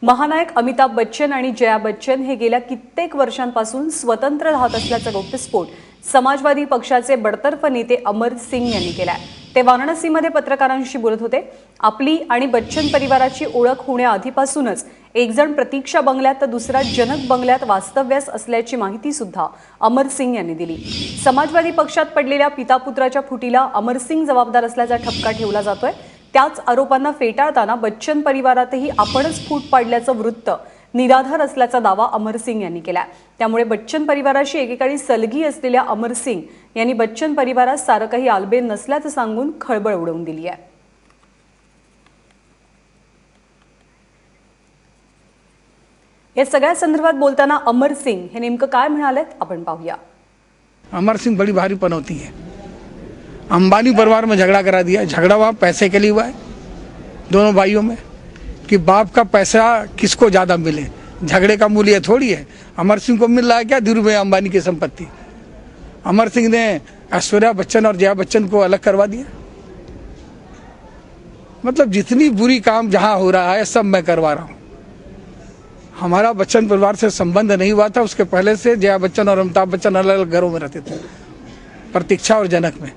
महानायक अमिताभ बच्चन आणि जया बच्चन हे गेल्या कित्येक वर्षांपासून स्वतंत्र राहत असल्याचा गौप्यस्फोट समाजवादी पक्षाचे बडतर्फ नेते अमर सिंग यांनी केलाय। ते वाराणसीमध्ये पत्रकारांशी बोलत होते। आपली आणि बच्चन परिवाराची ओळख होण्याआधीपासूनच एक जण प्रतीक्षा बंगल्यात तर दुसरा जनक बंगल्यात वास्तव्यास असल्याची माहिती सुद्धा अमर सिंग यांनी दिली। समाजवादी पक्षात पडलेल्या पितापुत्राच्या फुटीला अमर सिंग जबाबदार असल्याचा ठपका ठेवला जातोय। त्याच आरोपांना फेटाळताना बच्चन परिवारातही आपणच फूट पाडल्याचं वृत्त निराधार असल्याचा दावा अमर सिंग यांनी केला। त्यामुळे बच्चन परिवाराशी एकेकाळी सलगी असलेल्या अमर सिंग यांनी बच्चन परिवारात सारं काही आलबेल नसल्याचं सांगून खळबळ उडवून दिली आहे। या सगळ्या संदर्भात बोलताना अमर सिंग हे नेमकं काय म्हणालेत आपण पाहूया। अमर सिंह बड़ी भारी पनौती है। अंबानी परिवार में झगड़ा करा दिया। झगड़ा हुआ पैसे के लिए हुआ है दोनों भाइयों में कि बाप का पैसा किसको ज्यादा मिले। झगड़े का मूल्य थोड़ी है। अमर सिंह को मिल रहा है क्या धीरूभाई अंबानी की संपत्ति। अमर सिंह ने ऐश्वर्या बच्चन और जया बच्चन को अलग करवा दिया। मतलब जितनी बुरी काम जहां हो रहा है सब मैं करवा रहा हूं। हमारा बच्चन परिवार से संबंध नहीं हुआ था। उसके पहले से जया बच्चन और अमिताभ बच्चन अलग अलग घरों में रहते थे, प्रतीक्षा और जनक में।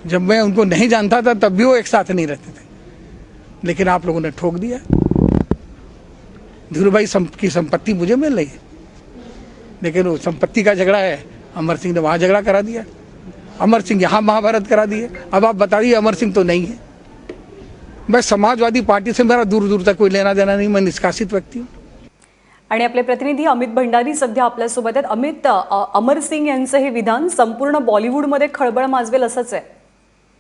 जब मैं उनको नहीं जानता था तब भी वो एक साथ नहीं रहते थे, लेकिन आप लोगों ने ठोक दिया। धीरूभाई की संपत्ति मुझे मिल रही है, लेकिन वो संपत्ति का झगड़ा है। अमर सिंह ने वहां झगड़ा करा दिया। अमर सिंह यहां महाभारत करा दिए। अब आप बताइए अमर सिंह तो नहीं है। मैं समाजवादी पार्टी से मेरा दूर दूर तक कोई लेना देना नहीं। मैं निष्कासित व्यक्ति हूँ। आणि आपले प्रतिनिधी अमित भंडारी सध्या आपल्यासोबत आहेत। अमित, अमर सिंग यांचं हे विधान संपूर्ण बॉलिवूडमध्ये खळबळ माजवेल असंच आहे।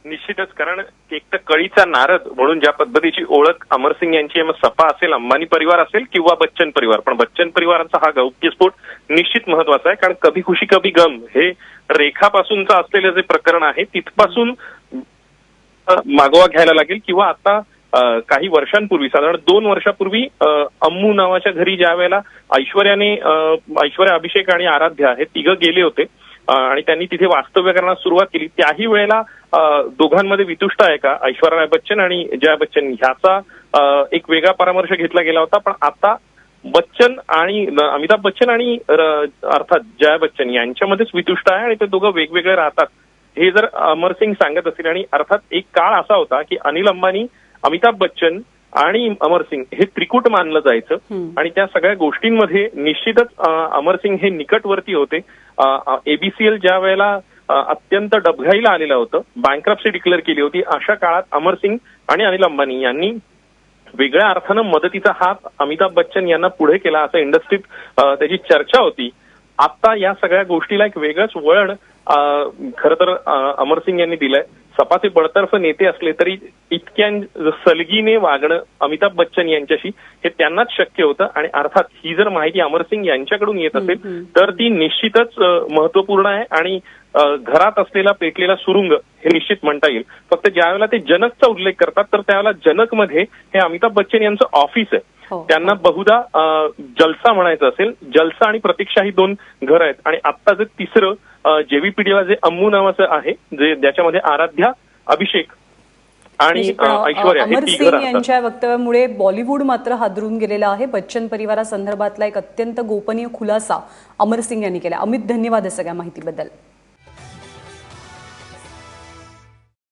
निश्चितच, कारण एक तर कळीचा नारद म्हणून ज्या पद्धतीची ओळख अमर सिंग यांची आहे, मग सपा असेल, अंबानी परिवार असेल किंवा बच्चन परिवार, पण बच्चन परिवाराचा हा गौप्यस्फोट निश्चित महत्वाचा आहे। कारण कभी खुशी कभी गम हे रेखापासूनचं असलेलं जे प्रकरण आहे तिथपासून मागोवा घ्यायला लागेल। किंवा आता काही वर्षांपूर्वी, साधारण 2 वर्षापूर्वी अम्मू नावाच्या घरी ज्या वेळेला ऐश्वर्या, अभिषेक आणि आराध्या हे तिघं गेले होते आणि त्यांनी तिथे वास्तव्य करण्यास सुरुवात केली, त्याही वेळेला दोघांमध्ये वितुष्ट आहे का ऐश्वर्या बच्चन आणि जया बच्चन ह्याचा एक वेगळा परामर्श घेतला गेला होता। पण आता बच्चन आणि अमिताभ बच्चन आणि अर्थात जया बच्चन यांच्यामध्येच वितुष्ट आहे आणि ते दोघं वेगवेगळे राहतात हे जर अमर सिंग सांगत असतील। आणि अर्थात एक काळ असा होता की अनिल अंबानी, अमिताभ बच्चन आणि अमर सिंग हे त्रिकूट मानलं जायचं आणि त्या सगळ्या गोष्टींमध्ये निश्चितच अमर सिंग हे निकटवर्ती होते। एबीसीएल ज्या वेळेला अत्यंत डबघाईला आलेलं होतं, बँक्रप्सी डिक्लेअर केली होती, अशा काळात अमर सिंग आणि अनिल अंबानी यांनी वेगळ्या अर्थानं मदतीचा हात अमिताभ बच्चन यांना पुढे केला असं इंडस्ट्रीत त्याची चर्चा होती। आता या सगळ्या गोष्टीला एक वेगळंच वळण खरं तर अमर सिंग यांनी दिलंय। सपाचे बडतर्फ नेते असले तरी इतक्या सलगीने वागणं अमिताभ बच्चन यांच्याशी हे त्यांनाच शक्य होतं। आणि अर्थात ही जर माहिती अमर सिंग यांच्याकडून येत असेल तर ती निश्चितच महत्वपूर्ण आहे आणि घरात असलेला पेटलेला सुरुंग हे निश्चित म्हणता येईल। फक्त ज्यावेळेला ते जनकचा उल्लेख करतात तर त्यावेळेला जनकमध्ये हे अमिताभ बच्चन यांचं ऑफिस आहे। त्यांना बहुधा जलसा म्हणायचं असेल। जलसा आणि प्रतीक्षा ही 2 घर आहेत आणि आता जे तिसरं जेव्हीपीडीला जे अम्मू नावाचं आहे, जे ज्याच्यामध्ये आराध्या, अभिषेक आणि ऐश्वर्या हे अमर 3 सिंग घर यांच्या वक्तव्यामुळे बॉलिवूड मात्र हादरून गेलेला आहे। बच्चन परिवारासंदर्भातला एक अत्यंत गोपनीय खुलासा अमर सिंग यांनी केला। अमित, धन्यवाद या सगळ्या माहितीबद्दल।